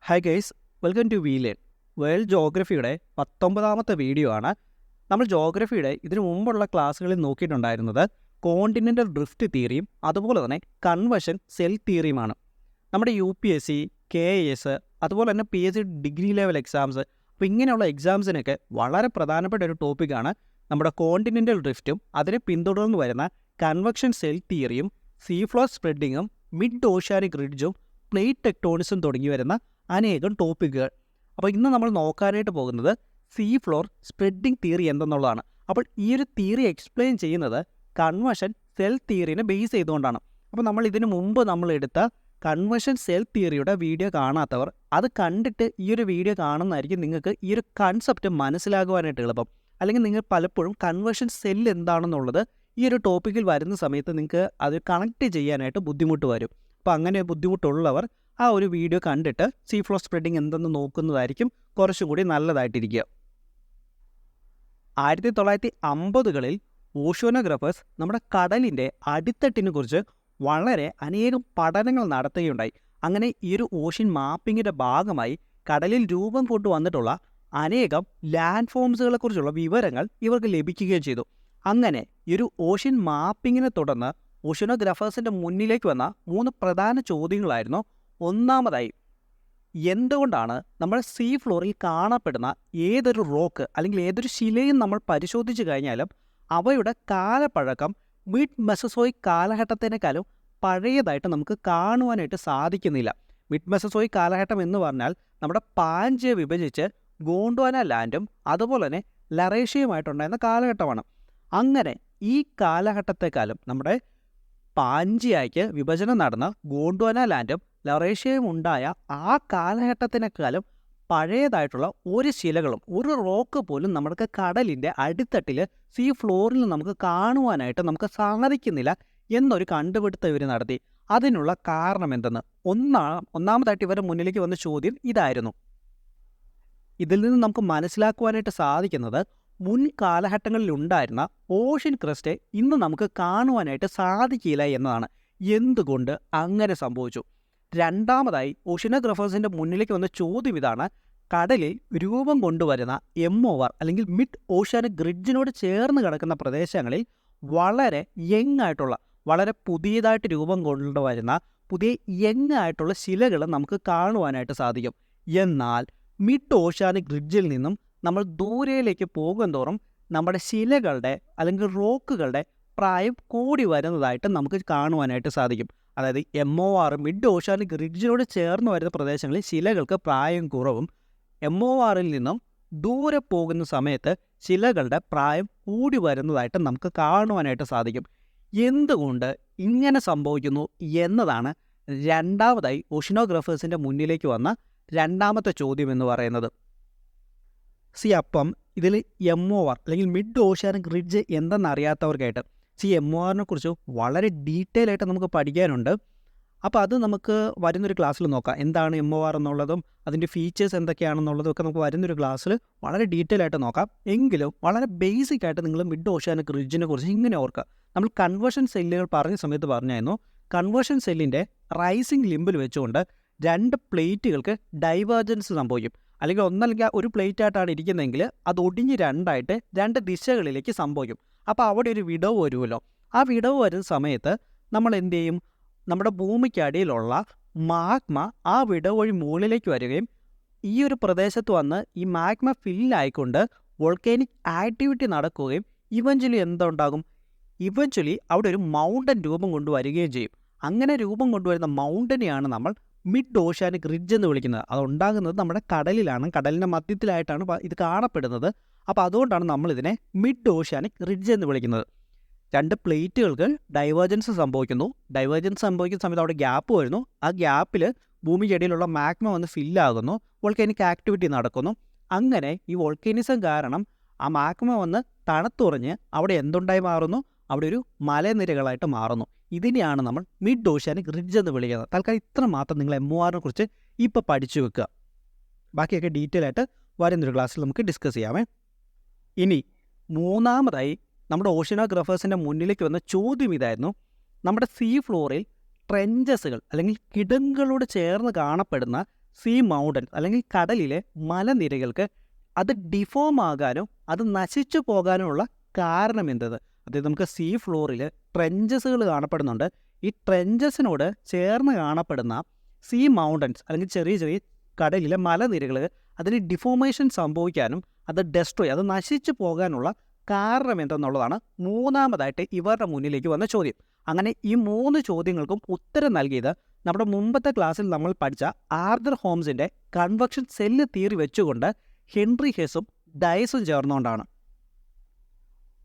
Hi guys, welcome to we learn. World ജോഗ്രഫിയുടെ 19ാമത്തെ video ആണ്. നമ്മൾ ജോഗ്രഫിയുടെ ഇതിനു മുമ്പുള്ള ക്ലാസ്സുകളിൽ നോക്കിയിട്ടുണ്ടായിരുന്നത് കോണ്ടിനെൻ്റൽ ഡ്രിഫ്റ്റ് തിയറിയും അതുപോലെ തന്നെ കൺവെർഷൻ സെൽ തിയറിയുമാണ്. നമ്മുടെ UPSC, KIS അതുപോലെ തന്നെ PSC ഡിഗ്രി ലെവൽ എക്സാംസ്, അപ്പോൾ ഇങ്ങനെയുള്ള എക്സാംസിനൊക്കെ വളരെ പ്രധാനപ്പെട്ട ഒരു ടോപ്പിക്കാണ് നമ്മുടെ കോണ്ടിനെൻ്റൽ ഡ്രിഫ്റ്റും അതിനെ പിന്തുടർന്ന് വരുന്ന കൺവെക്ഷൻ സെൽ തിയറിയും സീ ഫ്ലോർ സ്പ്രെഡിങ്ങും മിഡ് ഓഷ്യാനിക് റിഡ്ജും പ്ലേറ്റ് ടെക്ടോണിക്സും തുടങ്ങി വരുന്ന അനേകം ടോപ്പിക്കുകൾ. അപ്പോൾ ഇന്ന് നമ്മൾ നോക്കാനായിട്ട് പോകുന്നത് സീ ഫ്ലോർ സ്പ്രെഡിങ് തിയറി എന്തെന്നുള്ളതാണ്. അപ്പോൾ ഈ ഒരു തിയറി എക്സ്പ്ലെയിൻ ചെയ്യുന്നത് കൺവെർഷൻ സെൽ തിയറിനെ ബേസ് ചെയ്തുകൊണ്ടാണ്. അപ്പോൾ നമ്മൾ ഇതിനു മുമ്പ് നമ്മൾ എടുത്ത കൺവെർഷൻ സെൽ തിയറിയുടെ വീഡിയോ കാണാത്തവർ അത് കണ്ടിട്ട് ഈ ഒരു വീഡിയോ കാണുന്നതായിരിക്കും നിങ്ങൾക്ക് ഈ ഒരു കൺസെപ്റ്റ് മനസ്സിലാകുവാനായിട്ട് എളുപ്പം. അല്ലെങ്കിൽ നിങ്ങൾ പലപ്പോഴും കൺവെർഷൻ സെൽ എന്താണെന്നുള്ളത് ഈ ഒരു ടോപ്പിക്കിൽ വരുന്ന സമയത്ത് നിങ്ങൾക്ക് അത് കണക്ട് ചെയ്യാനായിട്ട് ബുദ്ധിമുട്ട് വരും. അപ്പോൾ അങ്ങനെ ബുദ്ധിമുട്ടുള്ളവർ ആ ഒരു വീഡിയോ കണ്ടിട്ട് സീ ഫ്ലോർ സ്പ്രെഡിങ് എന്തെന്ന് നോക്കുന്നതായിരിക്കും കുറച്ചും കൂടി നല്ലതായിട്ടിരിക്കുക. 1950കളിൽ ഓഷ്യാനോഗ്രാഫേഴ്സ് നമ്മുടെ കടലിൻ്റെ അടിത്തട്ടിനെ കുറിച്ച് വളരെ അനേകം പഠനങ്ങൾ നടത്തുകയുണ്ടായി. അങ്ങനെ ഈ ഒരു ഓഷ്യൻ മാപ്പിങ്ങിൻ്റെ ഭാഗമായി കടലിൽ രൂപം കൊണ്ടു വന്നിട്ടുള്ള അനേകം ലാൻഡ് ഫോംസുകളെക്കുറിച്ചുള്ള വിവരങ്ങൾ ഇവർക്ക് ലഭിക്കുകയും ചെയ്തു. അങ്ങനെ ഈ ഒരു ഓഷ്യൻ മാപ്പിങ്ങിനെ തുടർന്ന് ഓഷ്യാനോഗ്രാഫേഴ്സിൻ്റെ മുന്നിലേക്ക് വന്ന 3 പ്രധാന ചോദ്യങ്ങളായിരുന്നു. ഒന്നാമതായി, എന്തുകൊണ്ടാണ് നമ്മൾ സീ ഫ്ലോറിൽ കാണപ്പെടുന്ന ഏതൊരു റോക്ക് അല്ലെങ്കിൽ ഏതൊരു ശിലയും നമ്മൾ പരിശോധിച്ച് കഴിഞ്ഞാലും അവയുടെ കാലപ്പഴക്കം മിഡ് മെസസോയിക് കാലഘട്ടത്തിനേക്കാളും പഴയതായിട്ട് നമുക്ക് കാണുവാനായിട്ട് സാധിക്കുന്നില്ല. മിഡ് മെസസോയിക് കാലഘട്ടം എന്ന് പറഞ്ഞാൽ നമ്മുടെ പാഞ്ചയെ വിഭജിച്ച് ഗോണ്ട്വാന ലാൻഡും അതുപോലെ തന്നെ ലറേഷ്യയുമായിട്ടുണ്ടായിരുന്ന കാലഘട്ടമാണ്. അങ്ങനെ ഈ കാലഘട്ടത്തെക്കാളും നമ്മുടെ പാഞ്ചിയായ്ക്ക് വിഭജനം നടന്ന ഗോണ്ട്വാന ലാൻഡും ലറേഷ്യയും ഉണ്ടായ ആ കാലഘട്ടത്തിനേക്കാളും പഴയതായിട്ടുള്ള ഒരു ശിലകളും ഒരു റോക്ക് പോലും നമുക്ക് കടലിൻ്റെ അടിത്തട്ടിൽ സീ ഫ്ലോറിൽ നമുക്ക് കാണുവാനായിട്ട് നമുക്ക് സാധിക്കുന്നില്ല എന്നൊരു കണ്ടുപിടുത്തം ഇവർ നടത്തി. അതിനുള്ള കാരണം എന്തെന്ന് ഒന്നാമതായിട്ട് ഇവരുടെ മുന്നിലേക്ക് വന്ന ചോദ്യം ഇതായിരുന്നു. ഇതിൽ നിന്ന് നമുക്ക് മനസ്സിലാക്കുവാനായിട്ട് സാധിക്കുന്നത് മുൻ കാലഘട്ടങ്ങളിൽ ഉണ്ടായിരുന്ന ഓഷ്യൻ ക്രസ്റ്റ് ഇന്ന് നമുക്ക് കാണുവാനായിട്ട് സാധിക്കില്ല എന്നതാണ്. എന്തുകൊണ്ട് അങ്ങനെ സംഭവിച്ചു? രണ്ടാമതായി ഓഷ്യാനോഗ്രാഫേഴ്സിൻ്റെ മുന്നിലേക്ക് വന്ന ചോദ്യം ഇതാണ്. കടലിൽ രൂപം കൊണ്ടുവരുന്ന MOR അല്ലെങ്കിൽ മിഡ് ഓഷ്യാനിക് റിഡ്ജിനോട് ചേർന്ന് കിടക്കുന്ന പ്രദേശങ്ങളിൽ വളരെ യങ്ങായിട്ടുള്ള വളരെ പുതിയതായിട്ട് രൂപം കൊണ്ടുവരുന്ന പുതിയ യങ്ങായിട്ടുള്ള ശിലകൾ നമുക്ക് കാണുവാനായിട്ട് സാധിക്കും. എന്നാൽ മിഡ് ഓഷ്യാനിക് റിഡ്ജിൽ നിന്നും നമ്മൾ ദൂരയിലേക്ക് പോകുന്തോറും നമ്മുടെ ശിലകളുടെ അല്ലെങ്കിൽ റോക്കുകളുടെ പ്രായം കൂടി വരുന്നതായിട്ട് നമുക്ക് കാണുവാനായിട്ട് സാധിക്കും. അതായത് MOR മിഡ് ഓഷ്യാനിക് റിഡ്ജിനോട് ചേർന്ന് വരുന്ന പ്രദേശങ്ങളിൽ ശിലകൾക്ക് പ്രായം കുറവും MORൽ നിന്നും ദൂരെ പോകുന്ന സമയത്ത് ശിലകളുടെ പ്രായം കൂടി വരുന്നതായിട്ട് നമുക്ക് കാണുവാനായിട്ട് സാധിക്കും. എന്തുകൊണ്ട് ഇങ്ങനെ സംഭവിക്കുന്നു എന്നതാണ് രണ്ടാമതായി ഓഷ്യാനോഗ്രാഫേഴ്സിൻ്റെ മുന്നിലേക്ക് വന്ന രണ്ടാമത്തെ ചോദ്യം എന്ന് പറയുന്നത്. അപ്പം ഇതിൽ MOR അല്ലെങ്കിൽ മിഡ് ഓഷ്യാനിക് റിഡ്ജ് എന്തെന്നറിയാത്തവർക്കായിട്ട് MORനെ കുറിച്ച് വളരെ ഡീറ്റെയിൽ ആയിട്ട് നമുക്ക് പഠിക്കാനുണ്ട്. അപ്പോൾ അത് നമുക്ക് വരുന്നൊരു ക്ലാസ്സിൽ നോക്കാം. എന്താണ് MOR എന്നുള്ളതും അതിൻ്റെ ഫീച്ചേഴ്സ് എന്തൊക്കെയാണെന്നുള്ളതും ഒക്കെ നമുക്ക് വരുന്നൊരു ക്ലാസ്സിൽ വളരെ ഡീറ്റെയിൽ ആയിട്ട് നോക്കാം. എങ്കിലും വളരെ ബേസിക് ആയിട്ട് നിങ്ങൾ മിഡ് ഓഷ്യാനിക് റിഡ്ജിനെ കുറിച്ച് ഇങ്ങനെ ഓർക്കുക. നമ്മൾ കൺവേർഷൻ സെല്ലുകൾ പറഞ്ഞ സമയത്ത് പറഞ്ഞായിരുന്നു, കൺവേർഷൻ സെല്ലിൻ്റെ റൈസിംഗ് ലിംബിൽ വെച്ചുകൊണ്ട് 2 പ്ലേറ്റുകൾക്ക് ഡൈവേർജൻസ് സംഭവിക്കും. അല്ലെങ്കിൽ ഒന്നല്ലെങ്കിൽ ഒരു പ്ലേറ്റ് ആയിട്ടാണ് ഇരിക്കുന്നതെങ്കിൽ അത് ഒടിഞ്ഞ് രണ്ടായിട്ട് 2 ദിശകളിലേക്ക് സംഭവിക്കും. അപ്പോൾ അവിടെ ഒരു വിടവ് വരുമല്ലോ. ആ വിടവ് വരുന്ന സമയത്ത് നമ്മൾ എന്ത് ചെയ്യും? നമ്മുടെ ഭൂമിക്കടിയിലുള്ള മാഗ്മ ആ വിടവ് വഴി മുകളിലേക്ക് വരികയും ഈ ഒരു പ്രദേശത്ത് വന്ന് ഈ മാഗ്മ ഫില്ലായിക്കൊണ്ട് വോൾക്കാനിക് ആക്ടിവിറ്റി നടക്കുകയും ഇവഞ്ച്വലി എന്തുണ്ടാകും? ഇവഞ്ച്വലി അവിടെ ഒരു മൗണ്ടൻ രൂപം കൊണ്ടുവരികയും ചെയ്യും. അങ്ങനെ രൂപം കൊണ്ടുവരുന്ന മൗണ്ടനെയാണ് നമ്മൾ മിഡ് ഓഷ്യാനിക് റിഡ്ജ് എന്ന് വിളിക്കുന്നത്. അതുണ്ടാകുന്നത് നമ്മുടെ കടലിലാണ്, കടലിൻ്റെ മധ്യത്തിലായിട്ടാണ് ഇത് കാണപ്പെടുന്നത്. അപ്പോൾ അതുകൊണ്ടാണ് നമ്മളിതിനെ മിഡ് ഓഷ്യാനിക് റിഡ്ജ് എന്ന് വിളിക്കുന്നത്. 2 പ്ലേറ്റുകൾക്ക് ഡൈവേർജൻസ് സംഭവിക്കുന്നു. ഡൈവേർജൻസ് സംഭവിക്കുന്ന സമയത്ത് അവിടെ ഗ്യാപ്പ് വരുന്നു. ആ ഗ്യാപ്പിൽ ഭൂമിക്കടിയിലുള്ള മാഗ്മ വന്ന് ഫില്ലാകുന്നു, വോൾക്കാനിക് ആക്ടിവിറ്റി നടക്കുന്നു. അങ്ങനെ ഈ വോൾക്കാനിസം കാരണം ആ മാഗ്മ വന്ന് തണുത്തുറഞ്ഞ് അവിടെ എന്തുണ്ടായി മാറുന്നു? അവിടെ ഒരു മലനിരകളായിട്ട് മാറുന്നു. ഇതിനെയാണ് നമ്മൾ മിഡ് ഓഷ്യാനിക് റിഡ്ജ് എന്ന് വിളിക്കുന്നത്. തൽക്കാലം ഇത്ര മാത്രം നിങ്ങൾ MORനെ കുറിച്ച് ഇപ്പോൾ പഠിച്ചു വെക്കുക. ബാക്കിയൊക്കെ ഡീറ്റെയിൽ ആയിട്ട് വരുന്നൊരു ക്ലാസ്സിൽ നമുക്ക് ഡിസ്കസ് ചെയ്യാമേ. ഇനി മൂന്നാമതായി നമ്മുടെ ഓഷ്യാനോഗ്രാഫേഴ്സിൻ്റെ മുന്നിലേക്ക് വന്ന ചോദ്യം ഇതായിരുന്നു. നമ്മുടെ സീ ഫ്ലോറിൽ ട്രെഞ്ചസുകൾ അല്ലെങ്കിൽ കിടങ്ങുകളോട് ചേർന്ന് കാണപ്പെടുന്ന സീ മൗണ്ടൻസ് അല്ലെങ്കിൽ കടലിലെ മലനിരകൾക്ക് അത് ഡിഫോം ആകാനും അത് നശിച്ചു പോകാനുമുള്ള കാരണം എന്തത്? അതായത് നമുക്ക് സീ ഫ്ലോറിൽ ട്രെഞ്ചസുകൾ കാണപ്പെടുന്നുണ്ട്. ഈ ട്രെഞ്ചസിനോട് ചേർന്ന് കാണപ്പെടുന്ന സീ മൗണ്ടൻസ് അല്ലെങ്കിൽ ചെറിയ ചെറിയ കടലിലെ മലനിരകൾ അതിന് ഡിഫോമേഷൻ സംഭവിക്കാനും അത് ഡെസ്ട്രോയ് അത് നശിച്ചു പോകാനുള്ള കാരണം എന്തെന്നുള്ളതാണ് മൂന്നാമതായിട്ട് ഇവരുടെ മുന്നിലേക്ക് വന്ന ചോദ്യം. അങ്ങനെ ഈ 3 ചോദ്യങ്ങൾക്കും ഉത്തരം നൽകിയത് നമ്മുടെ മുമ്പത്തെ ക്ലാസ്സിൽ നമ്മൾ പഠിച്ച ആർതർ ഹോംസിൻ്റെ കൺവെക്ഷൻ സെല്ല് തിയറി വെച്ചുകൊണ്ട് ഹെൻറി ഹെസും ഡയസും ചേർന്നുകൊണ്ടാണ്.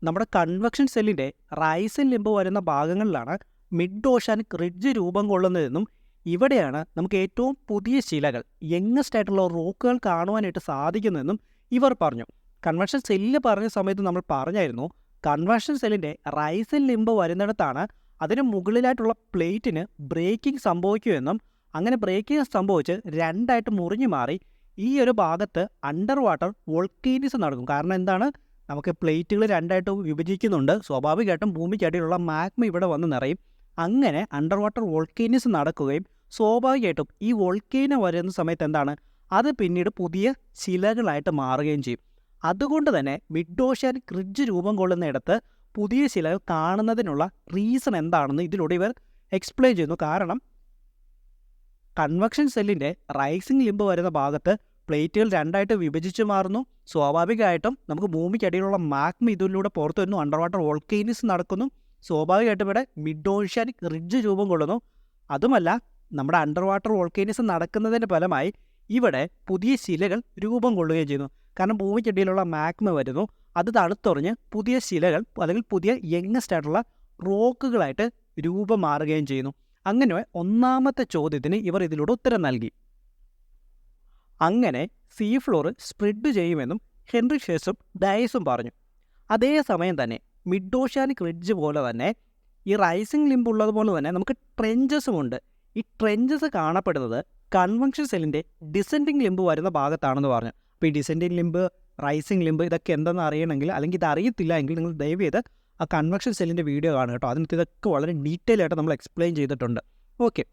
നമ്മുടെ കൺവെക്ഷൻ സെല്ലിൻ്റെ റൈസ് ലിംബ് വരുന്ന ഭാഗങ്ങളിലാണ് മിഡ് ഓഷ്യാനിക് റിഡ്ജ് രൂപം കൊള്ളുന്നതെന്നും ഇവിടെയാണ് നമുക്ക് ഏറ്റവും പുതിയ ശിലകൾ യങ്ങസ്റ്റ് ആയിട്ടുള്ള റോക്കുകൾ കാണുവാനായിട്ട് സാധിക്കുന്നതെന്നും ഇവർ പറഞ്ഞു. കൺവെക്ഷൻ സെല്ല് പറഞ്ഞ സമയത്ത് നമ്മൾ പറഞ്ഞായിരുന്നു കൺവെക്ഷൻ സെല്ലിൻ്റെ റൈസ് ലിംബ് വരുന്നിടത്താണ് അതിന് മുകളിലായിട്ടുള്ള പ്ലേറ്റിന് ബ്രേക്കിംഗ് സംഭവിക്കുമെന്നും അങ്ങനെ ബ്രേക്കിംഗ് സംഭവിച്ച് രണ്ടായിട്ട് മുറിഞ്ഞു മാറി ഈ ഒരു ഭാഗത്ത് അണ്ടർ വാട്ടർ വോൾക്കേനിസം നടക്കും. കാരണം എന്താണ്? നമുക്ക് പ്ലേറ്റുകൾ രണ്ടായിട്ട് വിഭജിക്കുന്നുണ്ട്. സ്വാഭാവികമായിട്ടും ഭൂമിക്കടിയിലുള്ള മാഗ്മ ഇവിടെ വന്ന് നിറയും. അങ്ങനെ അണ്ടർ വാട്ടർ വോൾക്കേനിസം നടക്കുകയും സ്വാഭാവികമായിട്ടും ഈ വോൾക്കേനോ വരുന്ന സമയത്ത് എന്താണ്? അത് പിന്നീട് പുതിയ ശിലകളായിട്ട് മാറുകയും ചെയ്യും. അതുകൊണ്ട് തന്നെ മിഡ് ഓഷ്യാനിക് റിഡ്ജ് രൂപം കൊള്ളുന്നിടത്ത് പുതിയ ശിലകൾ കാണുന്നതിനുള്ള റീസൺ എന്താണെന്ന് ഇതിലൂടെ ഇവർ എക്സ്പ്ലെയിൻ ചെയ്യുന്നു. കാരണം കൺവെക്ഷൻ സെല്ലിൻ്റെ റൈസിംഗ് ലിംബ് വരുന്ന ഭാഗത്ത് പ്ലേറ്റുകൾ രണ്ടായിട്ട് വിഭജിച്ച് മാറുന്നു. സ്വാഭാവികമായിട്ടും നമുക്ക് ഭൂമിക്കടിയിലുള്ള മാഗ്മ ഇതിലൂടെ പുറത്തു വരുന്നു. അണ്ടർ വാട്ടർ വോൾക്കേനിസം നടക്കുന്നു. സ്വാഭാവികമായിട്ടും ഇവിടെ മിഡ് ഓഷ്യാനിക് റിഡ്ജ് രൂപം കൊള്ളുന്നു. അതുമല്ല, നമ്മുടെ അണ്ടർ വാട്ടർ വോൾക്കേനിസം നടക്കുന്നതിൻ്റെ ഫലമായി ഇവിടെ പുതിയ ശിലകൾ രൂപം കൊള്ളുകയും ചെയ്യുന്നു. കാരണം ഭൂമിക്കടിയിലുള്ള മാഗ്മ വരുന്നു, അത് തണുത്തുറഞ്ഞ് പുതിയ ശിലകൾ അല്ലെങ്കിൽ പുതിയ യങ്ങസ്റ്റ് ആയിട്ടുള്ള റോക്കുകളായിട്ട് രൂപം മാറുകയും ചെയ്യുന്നു. അങ്ങനെ ഒന്നാമത്തെ ചോദ്യത്തിന് ഇവർ ഇതിലൂടെ ഉത്തരം നൽകി. അങ്ങനെ സീ ഫ്ലോർ സ്പ്രെഡ് ചെയ്യുമെന്നും ഹെൻറി ഹെസും ഡയസും പറഞ്ഞു. അതേസമയം തന്നെ മിഡ് ഓഷ്യാനിക് റിഡ്ജ് പോലെ തന്നെ ഈ റൈസിംഗ് ലിംബ് ഉള്ളതുപോലെ തന്നെ നമുക്ക് ട്രെഞ്ചസും ഉണ്ട്. ഈ ട്രെഞ്ചസ് കാണപ്പെടുന്നത് കൺവെക്ഷൻ സെല്ലിൻ്റെ ഡിസെൻഡിങ് ലിംബ് വരുന്ന ഭാഗത്താണെന്ന് പറഞ്ഞു. അപ്പോൾ ഈ ഡിസെൻഡിങ് ലിംബ്, റൈസിംഗ് ലിംബ് ഇതൊക്കെ എന്തെന്ന് അറിയണമെങ്കിൽ അല്ലെങ്കിൽ ഇത് അറിയത്തില്ല എങ്കിൽ നിങ്ങൾ ദയവ് ചെയ്ത് ആ കൺവെക്ഷൻ സെല്ലിൻ്റെ വീഡിയോ കാണുക കേട്ടോ. അതിനകത്ത് ഇതൊക്കെ വളരെ ഡീറ്റെയിൽ ആയിട്ട് നമ്മൾ എക്സ്പ്ലെയിൻ ചെയ്തിട്ടുണ്ട്. ഓക്കെ,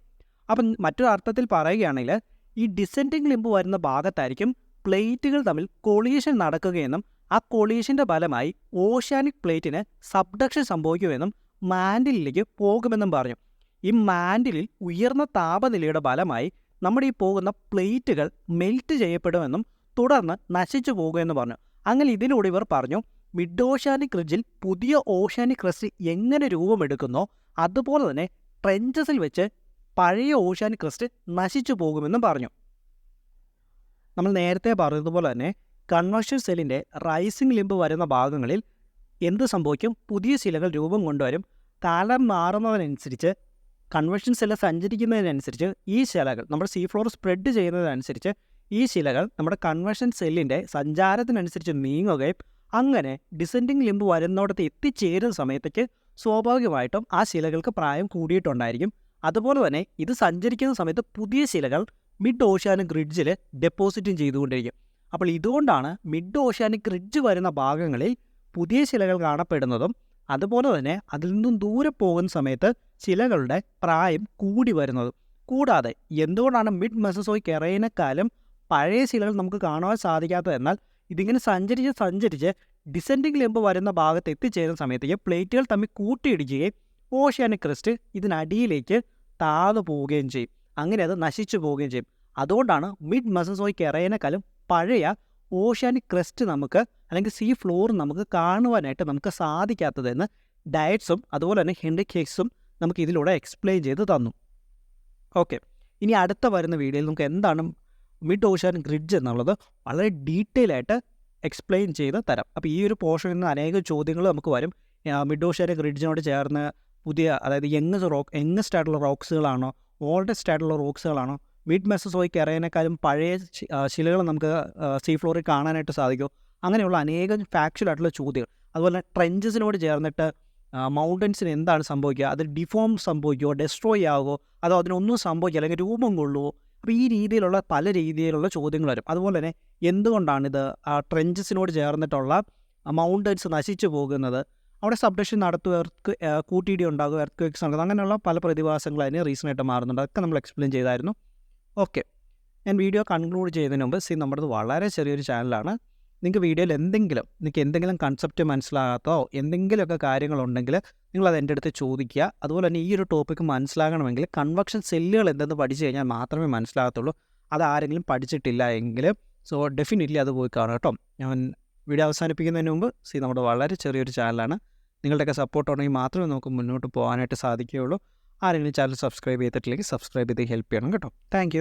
അപ്പം മറ്റൊരു അർത്ഥത്തിൽ പറയുകയാണെങ്കിൽ ഈ ഡിസെൻഡിങ് ലിംബ് വരുന്ന ഭാഗത്തായിരിക്കും പ്ലേറ്റുകൾ തമ്മിൽ കൊളീഷൻ നടക്കുകയെന്നും ആ കൊളീഷൻ്റെ ഫലമായി ഓഷ്യാനിക് പ്ലേറ്റിന് സബ്ഡക്ഷൻ സംഭവിക്കുമെന്നും മാൻഡിലിലേക്ക് പോകുമെന്നും പറഞ്ഞു. ഈ മാൻഡിലിൽ ഉയർന്ന താപനിലയുടെ ഫലമായി നമ്മുടെ ഈ പോകുന്ന പ്ലേറ്റുകൾ മെൽറ്റ് ചെയ്യപ്പെടുമെന്നും തുടർന്ന് നശിച്ചു പോകുമെന്ന് പറഞ്ഞു. അങ്ങനെ ഇതിലൂടെ ഇവർ പറഞ്ഞു മിഡ് ഓഷ്യാനിക് റിഡ്ജിൽ പുതിയ ഓഷ്യാനിക് ക്രസ്റ്റ് എങ്ങനെ രൂപമെടുക്കുന്നോ അതുപോലെ തന്നെ ട്രെഞ്ചസിൽ വെച്ച് പഴയ ഓഷ്യാനിക് ക്രസ്റ്റ് നശിച്ചു പോകുമെന്നും പറഞ്ഞു. നമ്മൾ നേരത്തെ പറഞ്ഞതുപോലെ തന്നെ കൺവെക്ഷൻ സെല്ലിൻ്റെ റൈസിംഗ് ലിംബ് വരുന്ന ഭാഗങ്ങളിൽ എന്ത് സംഭവിക്കും? പുതിയ ശിലകൾ രൂപം കൊണ്ടുവരും. കാലം മാറുന്നതിനനുസരിച്ച് കൺവെക്ഷൻ സെല്ല് സഞ്ചരിക്കുന്നതിനനുസരിച്ച് ഈ ശിലകൾ നമ്മുടെ സീ ഫ്ലോർ സ്പ്രെഡ് ചെയ്യുന്നതിനനുസരിച്ച് ഈ ശിലകൾ നമ്മുടെ കൺവെക്ഷൻ സെല്ലിൻ്റെ സഞ്ചാരത്തിനനുസരിച്ച് നീങ്ങുകയും അങ്ങനെ ഡിസെൻഡിങ് ലിംബ് വരുന്നിടത്ത് എത്തിച്ചേരുന്ന സമയത്തേക്ക് സ്വാഭാവികമായിട്ടും ആ ശിലകൾക്ക് പ്രായം കൂടിയിട്ടുണ്ടായിരിക്കും. അതുപോലെ തന്നെ ഇത് സഞ്ചരിക്കുന്ന സമയത്ത് പുതിയ ശിലകൾ മിഡ് ഓഷ്യാനിക് റിഡ്ജിൽ ഡെപ്പോസിറ്റും ചെയ്തുകൊണ്ടിരിക്കും. അപ്പോൾ ഇതുകൊണ്ടാണ് മിഡ് ഓഷ്യാനിക് റിഡ്ജ് വരുന്ന ഭാഗങ്ങളിൽ പുതിയ ശിലകൾ കാണപ്പെടുന്നതും അതുപോലെ തന്നെ അതിൽ നിന്നും ദൂരെ പോകുന്ന സമയത്ത് ശിലകളുടെ പ്രായം കൂടി വരുന്നതും. കൂടാതെ എന്തുകൊണ്ടാണ് മിഡ് മെസോസോയിക് എറയിനെക്കാളും പഴയ ശിലകൾ നമുക്ക് കാണുവാൻ സാധിക്കാത്തത് എന്നാൽ ഇതിങ്ങനെ സഞ്ചരിച്ച് ഡിസെൻഡിങ് ലിംബ് വരുന്ന ഭാഗത്ത് എത്തിച്ചേരുന്ന സമയത്തേക്ക് പ്ലേറ്റുകൾ തമ്മിൽ കൂട്ടിയിടിക്കുകയും ഓഷ്യാനിക് ക്രസ്റ്റ് ഇതിനടിയിലേക്ക് താഴ്ന്നു പോവുകയും ചെയ്യും. അങ്ങനെ അത് നശിച്ചു പോവുകയും ചെയ്യും. അതുകൊണ്ടാണ് മിഡ് മെസോസോയിക് എറയിനെക്കാളും പഴയ ഓഷ്യാനിക് ക്രസ്റ്റ് നമുക്ക് അല്ലെങ്കിൽ സീ ഫ്ലോർ നമുക്ക് കാണുവാനായിട്ട് നമുക്ക് സാധിക്കാത്തതെന്ന് ഡയറ്റ്സും അതുപോലെ തന്നെ ഹെൻറി ഹെസും നമുക്ക് ഇതിലൂടെ എക്സ്പ്ലെയിൻ ചെയ്ത് തന്നു. ഓക്കെ, ഇനി അടുത്ത വരുന്ന വീഡിയോയിൽ നമുക്ക് എന്താണ് മിഡ് ഓഷ്യാനിക് റിഡ്ജ് എന്നുള്ളത് വളരെ ഡീറ്റെയിൽ ആയിട്ട് എക്സ്പ്ലെയിൻ ചെയ്ത് തരാം. അപ്പോൾ ഈ ഒരു പോർഷനിൽ നിന്ന് അനേകം ചോദ്യങ്ങൾ നമുക്ക് വരും. മിഡ് ഓഷ്യാനിക് റിഡ്ജിനോട് ചേർന്ന് പുതിയ അതായത് യങ്ങസ്റ്റ് ആയിട്ടുള്ള റോക്സുകളാണോ, ഓൾഡസ്റ്റ് ആയിട്ടുള്ള റോക്സുകളാണോ, മിഡ് മെസോസോയിക് എറയിനേക്കാളും പഴയ ശിലകൾ നമുക്ക് സീ ഫ്ലോറിൽ കാണാനായിട്ട് സാധിക്കും. അങ്ങനെയുള്ള അനേകം ഫാക്ച്വൽ ആയിട്ടുള്ള ചോദ്യങ്ങൾ. അതുപോലെ ട്രെഞ്ചസിനോട് ചേർന്നിട്ട് മൗണ്ടൻസിന് എന്താണ് സംഭവിക്കുക? അത് ഡിഫോം സംഭവിക്കുമോ, ഡെസ്ട്രോയ് ആകുമോ, അതോ അതിനൊന്നും സംഭവിക്കുക അല്ലെങ്കിൽ രൂപം കൊള്ളുമോ? അപ്പോൾ ഈ രീതിയിലുള്ള പല രീതിയിലുള്ള ചോദ്യങ്ങൾ വരും. അതുപോലെ തന്നെ എന്തുകൊണ്ടാണിത് ട്രെഞ്ചസിനോട് ചേർന്നിട്ടുള്ള മൗണ്ടൻസ് നശിച്ചു പോകുന്നത്? അവിടെ സബ്ഡക്ഷൻ നടത്തുക, കൂട്ടിയിടി ഉണ്ടാകുക, എർത്ത്ക്വേക്സ് നടക്കുക, അങ്ങനെയുള്ള പല പ്രതിഭാസങ്ങൾ അതിന് റീസണായിട്ട് മാറുന്നുണ്ട്. അതൊക്കെ നമ്മൾ എക്സ്പ്ലെയിൻ ചെയ്തായിരുന്നു. ഓക്കെ, ഞാൻ വീഡിയോ കൺക്ലൂഡ് ചെയ്യുന്നതിന് മുമ്പ് നമ്മുടേത് വളരെ ചെറിയൊരു ചാനലാണ്. നിങ്ങൾക്ക് വീഡിയോയിൽ എന്തെങ്കിലും കൺസെപ്റ്റ് മനസ്സിലാകാത്തോ എന്തെങ്കിലുമൊക്കെ കാര്യങ്ങളുണ്ടെങ്കിൽ നിങ്ങളത് എൻ്റെ അടുത്ത് ചോദിക്കുക. അതുപോലെ തന്നെ ഈ ഒരു ടോപ്പിക്ക് മനസ്സിലാകണമെങ്കിൽ കൺവെക്ഷൻ സെല്ലുകൾ എന്തെന്ന് പഠിച്ചു കഴിഞ്ഞാൽ മാത്രമേ മനസ്സിലാകത്തുള്ളൂ. അതാരെങ്കിലും പഠിച്ചിട്ടില്ല എങ്കിൽ ഡെഫിനറ്റ്ലി അത് പോയി കാണും കേട്ടോ. ഞാൻ വീഡിയോ അവസാനിപ്പിക്കുന്നതിന് മുമ്പ് നമ്മുടെ വളരെ ചെറിയൊരു ചാനലാണ്. നിങ്ങളുടെയൊക്കെ സപ്പോർട്ട് ഉണ്ടെങ്കിൽ മാത്രമേ നമുക്ക് മുന്നോട്ട് പോകാനായിട്ട് സാധിക്കുകയുള്ളൂ. ആരെങ്കിലും ചാനൽ സബ്സ്ക്രൈബ് ചെയ്തിട്ടില്ലെങ്കിൽ സബ്സ്ക്രൈബ് ചെയ്ത് ഹെൽപ്പ് ചെയ്യണം കേട്ടോ. താങ്ക്